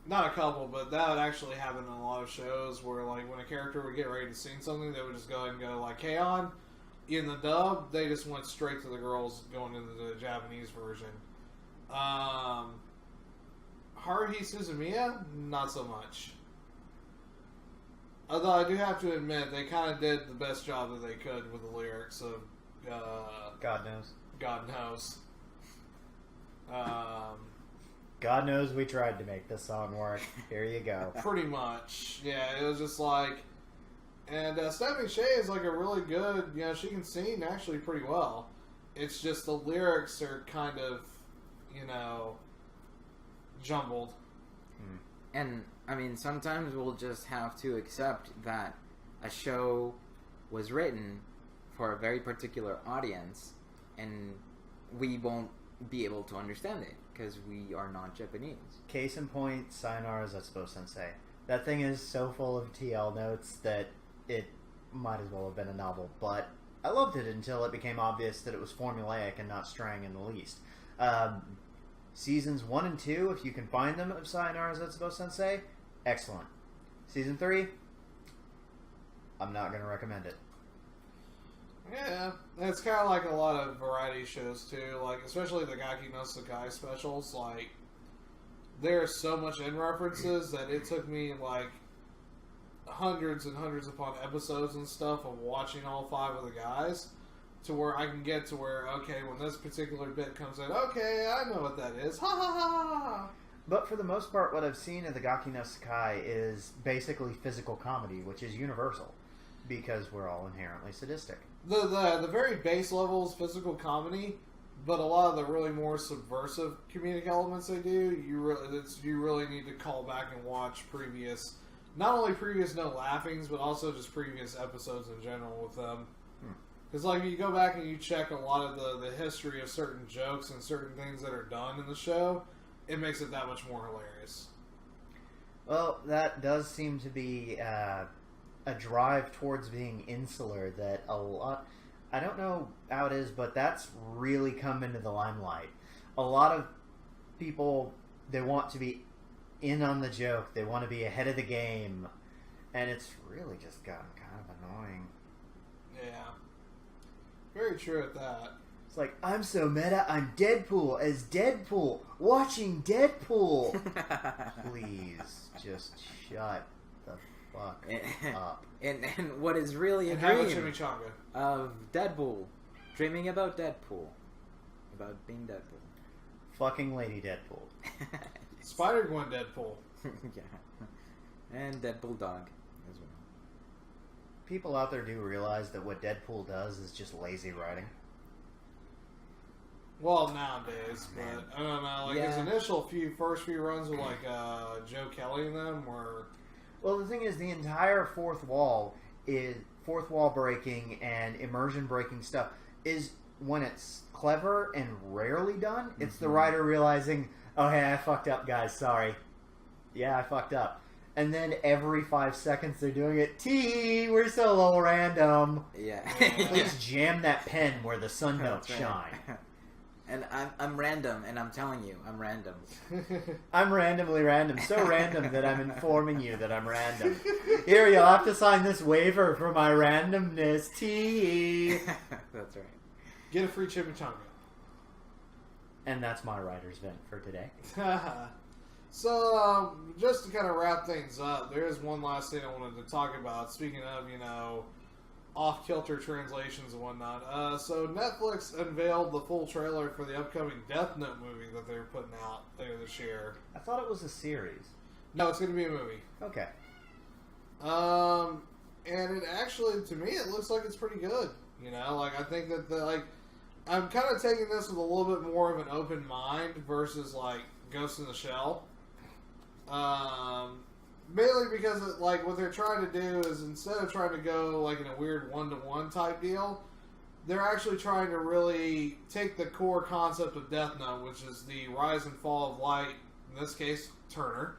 not a couple, but that would actually happen in a lot of shows where, like, when a character would get ready to sing something, they would just go ahead and go, like, K-On! In the dub, they just went straight to the girls going into the Japanese version. Haruhi Suzumiya, not so much. Although I do have to admit, they kind of did the best job that they could with the lyrics of God knows. God knows. God knows we tried to make this song work. Here you go. Pretty much. Yeah, it was just like... And Stephanie Shea is like a really good... You know, she can sing actually pretty well. It's just the lyrics are kind of, you know, jumbled. And, I mean, sometimes we'll just have to accept that a show was written for a very particular audience, and we won't be able to understand it, because we are not Japanese. Case in point, Sayonara Zetsubo Sensei. That thing is so full of TL notes that it might as well have been a novel, but I loved it until it became obvious that it was formulaic and not straying in the least. Seasons 1 and 2, if you can find them, of Sayonara Zetsubo Sensei, excellent. Season 3, I'm not going to recommend it. Yeah, it's kind of like a lot of variety shows too, like especially the Gaki no Sakai specials. Like, there's so much in references that it took me like hundreds and hundreds upon episodes and stuff of watching all 5 of the guys to where I can get to where, okay, when this particular bit comes in, okay, I know what that is. Ha ha ha ha ha. But for the most part, what I've seen of the Gaki no Sakai is basically physical comedy, which is universal, because we're all inherently sadistic. The very base level is physical comedy, but a lot of the really more subversive comedic elements they do, you really need to call back and watch previous, not only previous No Laughings, but also just previous episodes in general with them. Because, like, you go back and you check a lot of the history of certain jokes and certain things that are done in the show, it makes it that much more hilarious. Well, that does seem to be a drive towards being insular that a lot... I don't know how it is, but that's really come into the limelight. A lot of people, they want to be in on the joke. They want to be ahead of the game. And it's really just gotten kind of annoying. Yeah. Very true at that. It's like, I'm so meta, I'm Deadpool as Deadpool, watching Deadpool. Please, just shut the fuck up. And what is really a And have a dream chimichanga. of Deadpool, dreaming about Deadpool, about being Deadpool. Fucking Lady Deadpool. Spider-Gwen Deadpool. Yeah. And Deadpool Dog as well. People out there do realize that what Deadpool does is just lazy writing. Well, nowadays, but I don't know. Like his initial first few runs with like Joe Kelly and them were. Well, the thing is, the entire fourth wall breaking and immersion breaking stuff is when it's clever and rarely done. It's the writer realizing, oh hey, I fucked up, guys. Sorry. Yeah, I fucked up. And then every 5 seconds they're doing it. We're so low random. Yeah. Please jam that pen where the sun don't shine. And I'm random, and I'm telling you, I'm random. I'm randomly random. So random that I'm informing you that I'm random. Here, you'll have to sign this waiver for my randomness. That's right. Get a free chimichanga. And that's my writer's vent for today. So, just to kind of wrap things up, there is one last thing I wanted to talk about. Speaking of, off-kilter translations and whatnot. So, Netflix unveiled the full trailer for the upcoming Death Note movie that they're putting out later this year. I thought it was a series. No, it's going to be a movie. Okay. And it actually, to me, it looks like it's pretty good. I think that, I'm kind of taking this with a little bit more of an open mind versus, Ghost in the Shell. Mainly because, what they're trying to do is instead of trying to go, in a weird one-to-one type deal, they're actually trying to really take the core concept of Death Note, which is the rise and fall of light, in this case, Turner,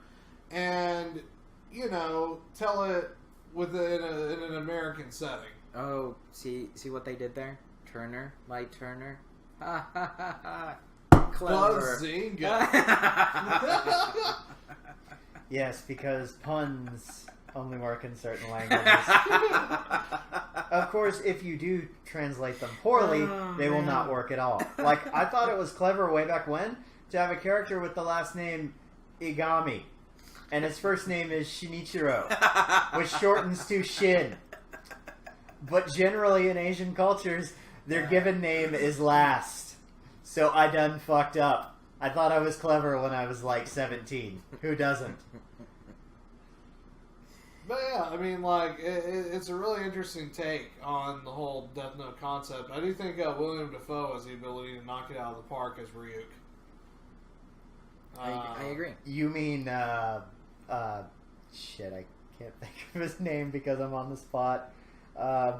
and, tell it in an American setting. Oh, see what they did there? Turner, Light Turner. Ha ha ha ha. Clever. Buzzinga. Yes, because puns only work in certain languages. Of course, if you do translate them poorly, they will not work at all. Like, I thought it was clever way back when to have a character with the last name Igami, and his first name is Shinichiro, which shortens to Shin. But generally in Asian cultures, their given name is last. So I done fucked up. I thought I was clever when I was like 17. Who doesn't? But yeah, I mean, like, it's a really interesting take on the whole Death Note concept. I do think William Dafoe has the ability to knock it out of the park as Ryuk. I agree. You mean, shit, I can't think of his name because I'm on the spot. I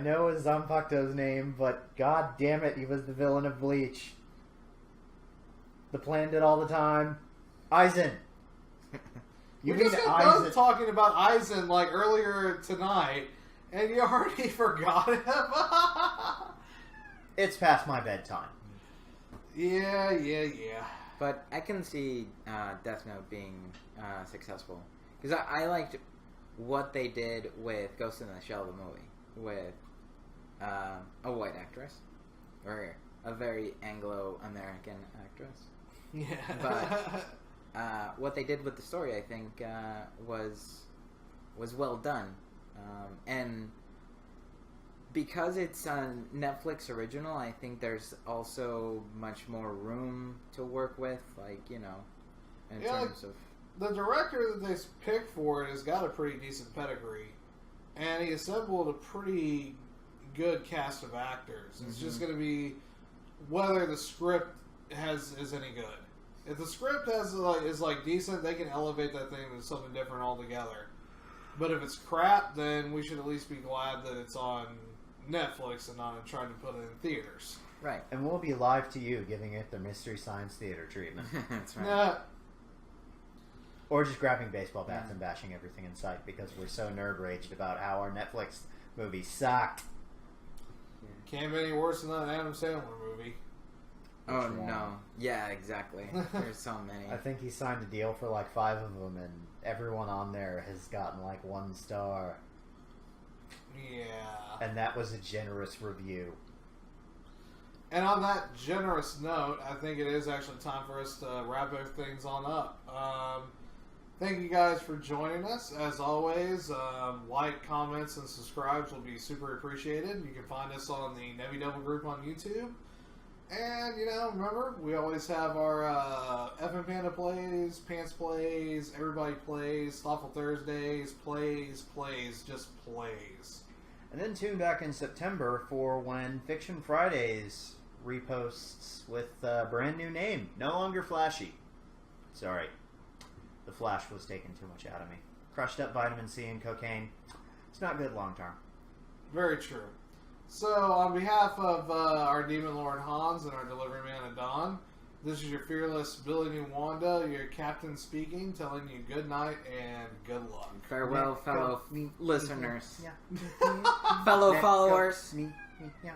know it's Zanpakuto's name, but god damn it, he was the villain of Bleach. The plan did all the time. Aizen. We just got done talking about Aizen like earlier tonight, and you already forgot him. It's past my bedtime. Yeah. But I can see Death Note being successful. Because I liked what they did with Ghost in the Shell, the movie, with a white actress, or a very Anglo-American actress. Yeah. But what they did with the story, I think, was well done. And because it's a Netflix original, I think there's also much more room to work with, like, you know, in terms of... The director that they picked for it has got a pretty decent pedigree, and he assembled a pretty good cast of actors. It's just going to be whether the script is any good. If the script is decent, they can elevate that thing to something different altogether. But if it's crap, then we should at least be glad that it's on Netflix and not trying to put it in theaters. Right. And we'll be live to you, giving it the Mystery Science Theater treatment. That's right. Nah. Or just grabbing baseball bats and bashing everything in sight because we're so nerd-raged about how our Netflix movie sucked. Can't be any worse than that Adam Sandler movie. Oh, no. Yeah, exactly. There's so many. I think he signed a deal for like 5 of them, and everyone on there has gotten like 1 star. Yeah. And that was a generous review. And on that generous note, I think it is actually time for us to wrap things on up. Thank you guys for joining us. As always, like, comments, and subscribes will be super appreciated. You can find us on the Nevi Devil group on YouTube. And, you know, remember, we always have our FM Panda Plays, Pants Plays, Everybody Plays, Thoughtful Thursdays, plays, just plays. And then tune back in September for when Fiction Fridays reposts with a brand new name. No longer Flashy. Sorry. The Flash was taking too much out of me. Crushed up vitamin C and cocaine. It's not good long term. Very true. So, on behalf of our Demon Lord Hans and our Delivery Man Adon, this is your fearless Billy Nwanda, your captain speaking, telling you good night and good luck. Farewell, fellow listeners. Yeah. Fellow followers. Me, yeah.